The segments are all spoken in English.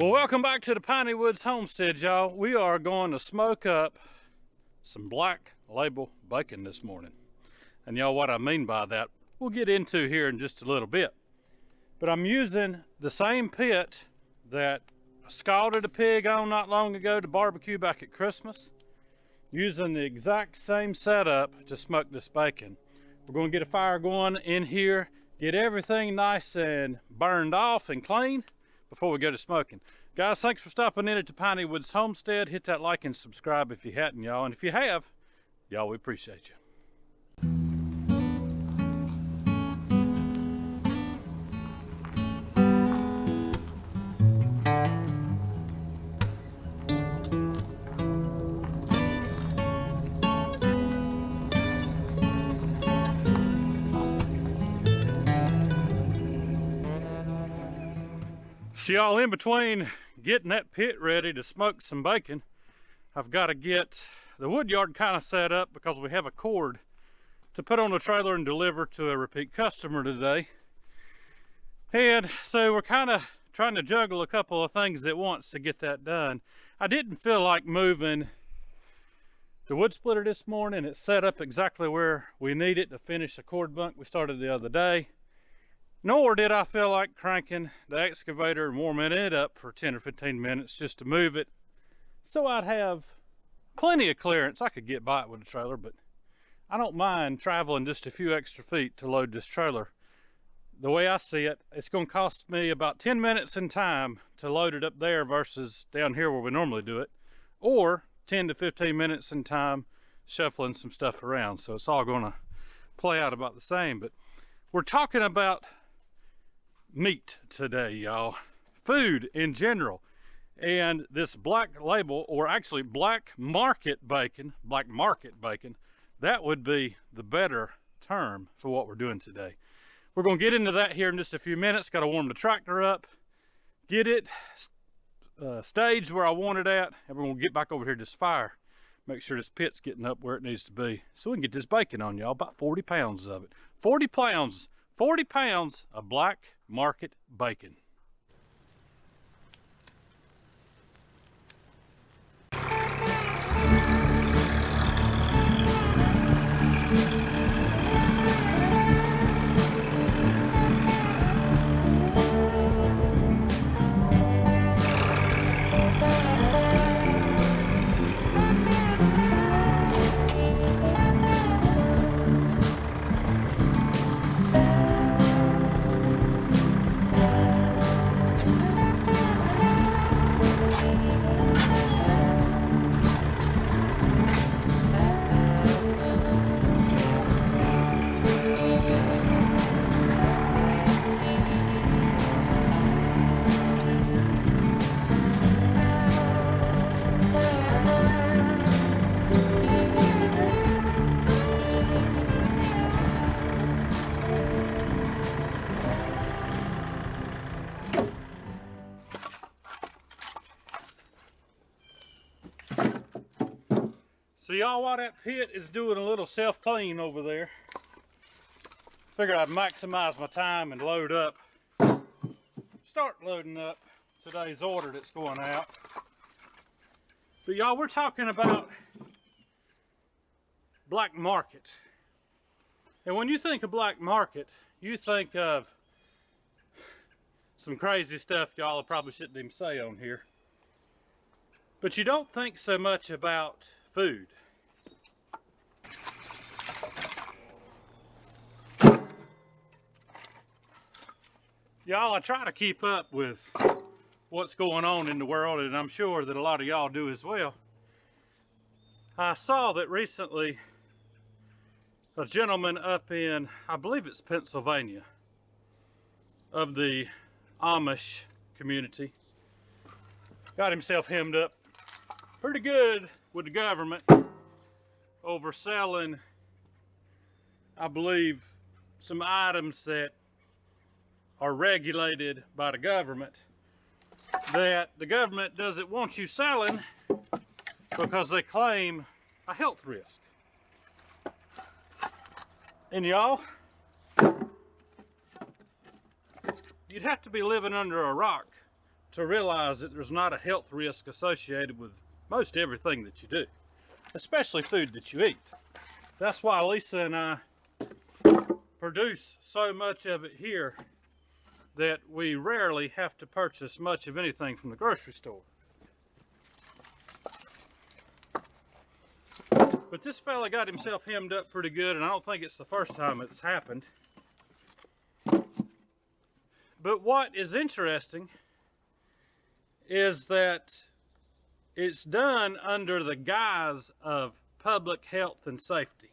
Well, welcome back to the Piney Woods Homestead, y'all. We are going to smoke up some Black Label bacon this morning. And y'all, what I mean by that, we'll get into here in just a little bit. But I'm using the same pit that I scalded a pig on not long ago to barbecue back at Christmas. Using the exact same setup to smoke this bacon. We're going to get a fire going in here, get everything nice and burned off and clean before we go to smoking. Guys, thanks for stopping in at the Piney Woods Homestead. Hit that like and subscribe if you hadn't, y'all. And if you have, y'all, we appreciate you. So y'all, in between getting that pit ready to smoke some bacon, I've got to get the Woodyard kind of set up because we have a cord to put on the trailer and deliver to a repeat customer today. And so we're kind of trying to juggle a couple of things at once to get that done. I didn't feel like moving the wood splitter this morning. It's set up exactly where we need it to finish the cord bunk we started the other day. Nor did I feel like cranking the excavator and warming it up for 10 or 15 minutes just to move it so I'd have plenty of clearance. I could get by it with a trailer, but I don't mind traveling just a few extra feet to load this trailer. The way I see it, it's going to cost me about 10 minutes in time to load it up there versus down here where we normally do it, or 10 to 15 minutes in time shuffling some stuff around. So it's all going to play out about the same. But we're talking about meat today, y'all. Food in general. And this Black Label, or actually Black Market bacon, that would be the better term for what we're doing today. We're going to get into that here in just a few minutes. Got to warm the tractor up, get it staged where I want it at, and we're going to get back over here to this fire. Make sure this pit's getting up where it needs to be so we can get this bacon on, y'all. About 40 pounds of it. 40 pounds of Black Market bacon. So y'all, while that pit is doing a little self-clean over there, figured I'd maximize my time and load up. Start loading up today's order that's going out. But y'all, we're talking about Black Market. And when you think of Black Market, you think of some crazy stuff y'all probably shouldn't even say on here. But you don't think so much about food. Y'all, I try to keep up with what's going on in the world, and I'm sure that a lot of y'all do as well. I saw that recently a gentleman up in, I believe it's Pennsylvania, of the Amish community, got himself hemmed up pretty good with the government over selling, I believe, some items that are regulated by the government that the government doesn't want you selling because they claim a health risk. And y'all, you'd have to be living under a rock to realize that there's not a health risk associated with most everything that you do, especially food that you eat. That's why Lisa and I produce so much of it here that we rarely have to purchase much of anything from the grocery store. But this fella got himself hemmed up pretty good, and I don't think it's the first time it's happened. But what is interesting is that it's done under the guise of public health and safety.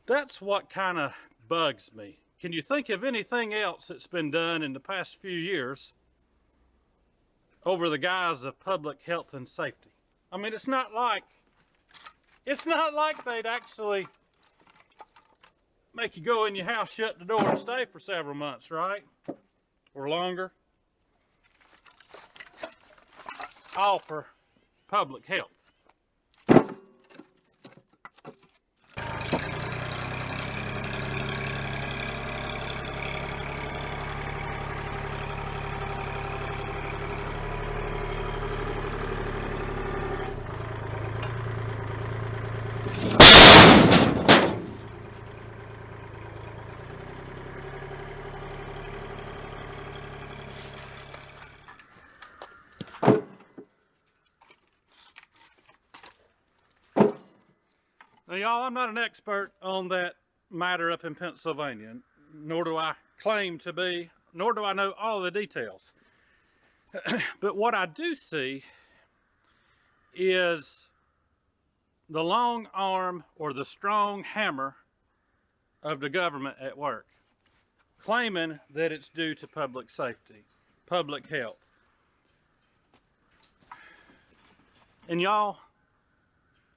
That's what kind of bugs me. Can you think of anything else that's been done in the past few years over the guise of public health and safety? I mean, it's not like they'd actually make you go in your house, shut the door, and stay for several months, right? Or longer. All for public health. Now, y'all, I'm not an expert on that matter up in Pennsylvania, nor do I claim to be, nor do I know all the details. But what I do see is the long arm or the strong hammer of the government at work, claiming that it's due to public safety, public health. And y'all,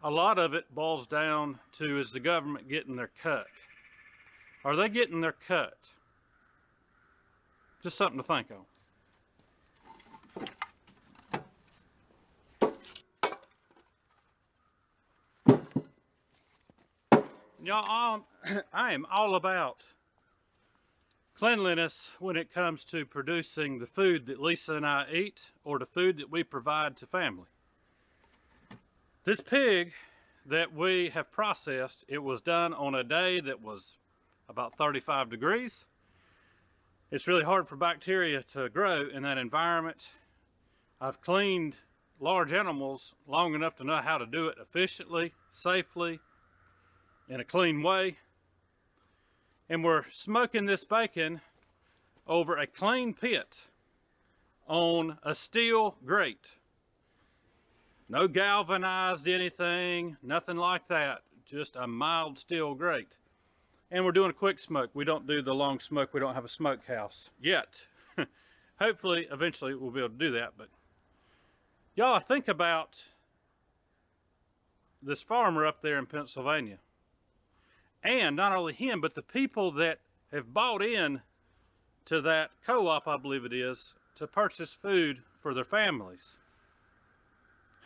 a lot of it boils down to, is the government getting their cut? Are they getting their cut? Just something to think on. Y'all, I am all about cleanliness when it comes to producing the food that Lisa and I eat, or the food that we provide to family. This pig that we have processed, it was done on a day that was about 35 degrees. It's really hard for bacteria to grow in that environment. I've cleaned large animals long enough to know how to do it efficiently, safely, in a clean way. And we're smoking this bacon over a clean pit on a steel grate. No galvanized anything, nothing like that. Just a mild steel grate. And we're doing a quick smoke. We don't do the long smoke. We don't have a smokehouse yet. Hopefully, eventually, we'll be able to do that. But y'all, think about this farmer up there in Pennsylvania. And not only him, but the people that have bought in to that co-op, I believe it is, to purchase food for their families.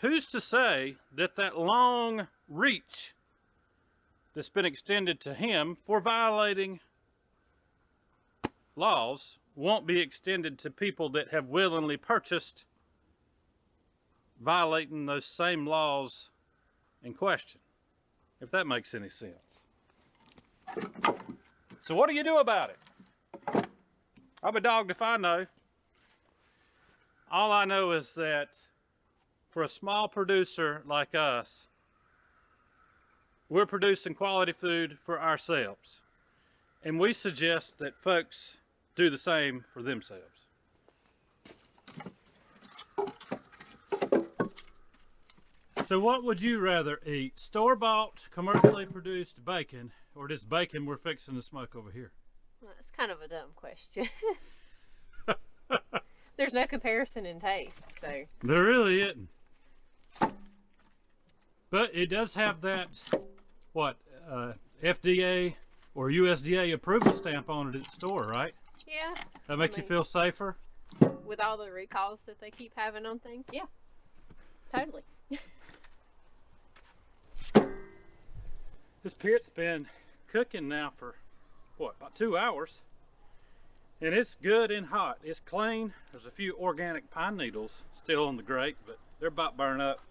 Who's to say that that long reach that's been extended to him for violating laws won't be extended to people that have willingly purchased violating those same laws in question, if that makes any sense. So what do you do about it? I'm a dog if I know. All I know is that for a small producer like us, we're producing quality food for ourselves. And we suggest that folks do the same for themselves. So what would you rather eat? Store-bought, commercially produced bacon, or this bacon we're fixing to smoke over here? Well, that's kind of a dumb question. There's no comparison in taste, so. There really isn't. But it does have that, FDA or USDA approval stamp on it at the store, right? Yeah. That make you feel safer? With all the recalls that they keep having on things, yeah. Totally. This pit's been cooking now for, about 2 hours. And it's good and hot. It's clean. There's a few organic pine needles still on the grate, but they're about burned up.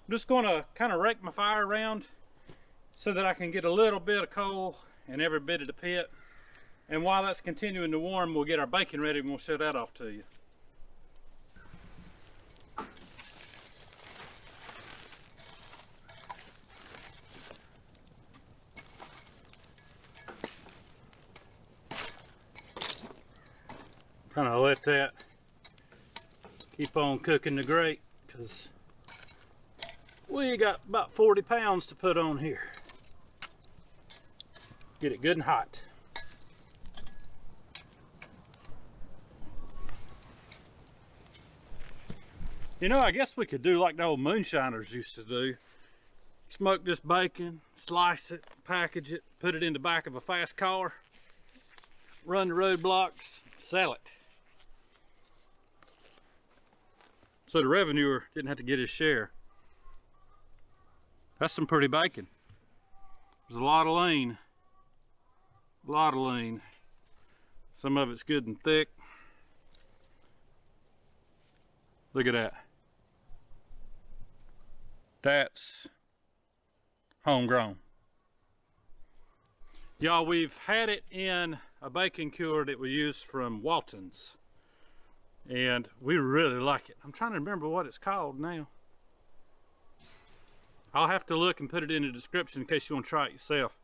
I'm just gonna kind of rake my fire around so that I can get a little bit of coal in every bit of the pit. And while that's continuing to warm, we'll get our bacon ready and we'll show that off to you. Kind of let that keep on cooking the grate, because we got about 40 pounds to put on here. Get it good and hot. You know, I guess we could do like the old moonshiners used to do. Smoke this bacon, slice it, package it, put it in the back of a fast car, run the roadblocks, sell it. So the revenuer didn't have to get his share. That's some pretty bacon. There's a lot of lean. A lot of lean. Some of it's good and thick. Look at that. That's homegrown. Y'all, we've had it in a bacon cure that we used from Walton's, and we really like it. I'm trying to remember what it's called now. I'll have to look and put it in the description in case you want to try it yourself.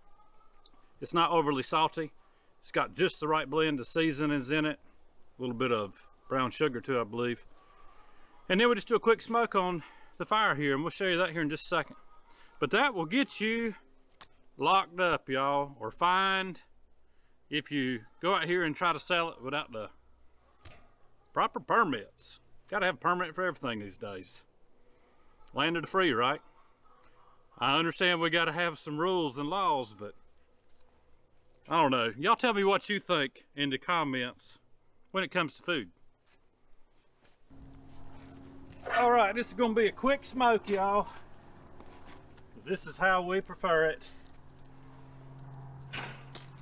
It's not overly salty. It's got just the right blend of seasonings in it. A little bit of brown sugar too, I believe. And then we just do a quick smoke on the fire here, and we'll show you that here in just a second. But that will get you locked up, y'all, or fined if you go out here and try to sell it without the proper permits. Gotta have a permit for everything these days. Land of the free, right? I understand we gotta have some rules and laws, but I don't know. Y'all tell me what you think in the comments when it comes to food. All right, this is gonna be a quick smoke, y'all. This is how we prefer it.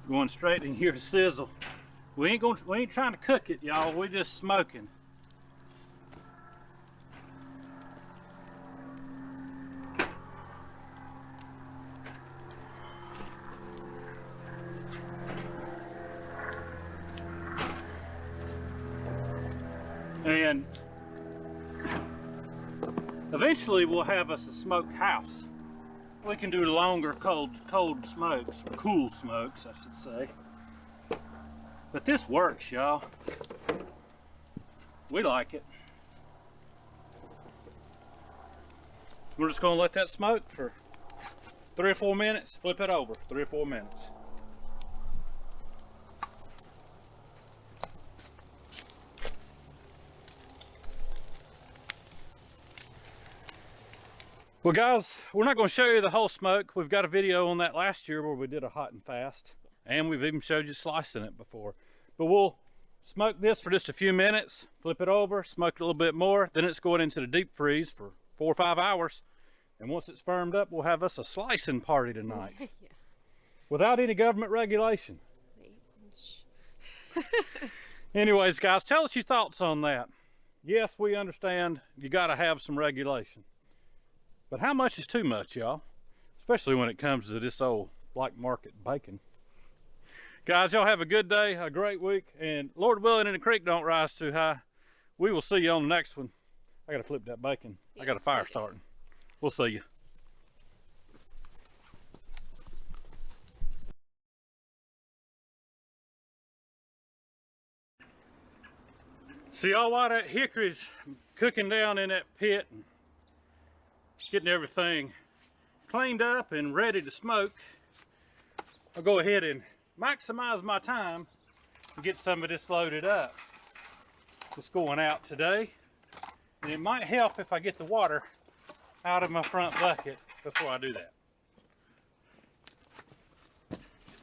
Going straight in here to sizzle. We ain't trying to cook it, y'all. We're just smoking. And eventually we'll have us a smoke house. We can do longer cold smokes, or cool smokes, I should say. But this works, y'all. We like it. We're just gonna let that smoke for 3 or 4 minutes, flip it over, 3 or 4 minutes. Well guys, we're not going to show you the whole smoke. We've got a video on that last year where we did a hot and fast, and we've even showed you slicing it before. But we'll smoke this for just a few minutes, flip it over, smoke it a little bit more, then it's going into the deep freeze for 4 or 5 hours. And once it's firmed up, we'll have us a slicing party tonight. Yeah. Without any government regulation. Anyways guys, tell us your thoughts on that. Yes, we understand you got to have some regulation. But how much is too much, y'all? Especially when it comes to this old black market bacon. Guys, y'all have a good day, a great week, and Lord willing, and the creek don't rise too high. We will see you on the next one. I gotta flip that bacon. Yeah, I got a fire starting. We'll see you. See y'all, while that hickory's cooking down in that pit and getting everything cleaned up and ready to smoke, I'll go ahead and maximize my time and get some of this loaded up. It's going out today, and it might help if I get the water out of my front bucket before I do that.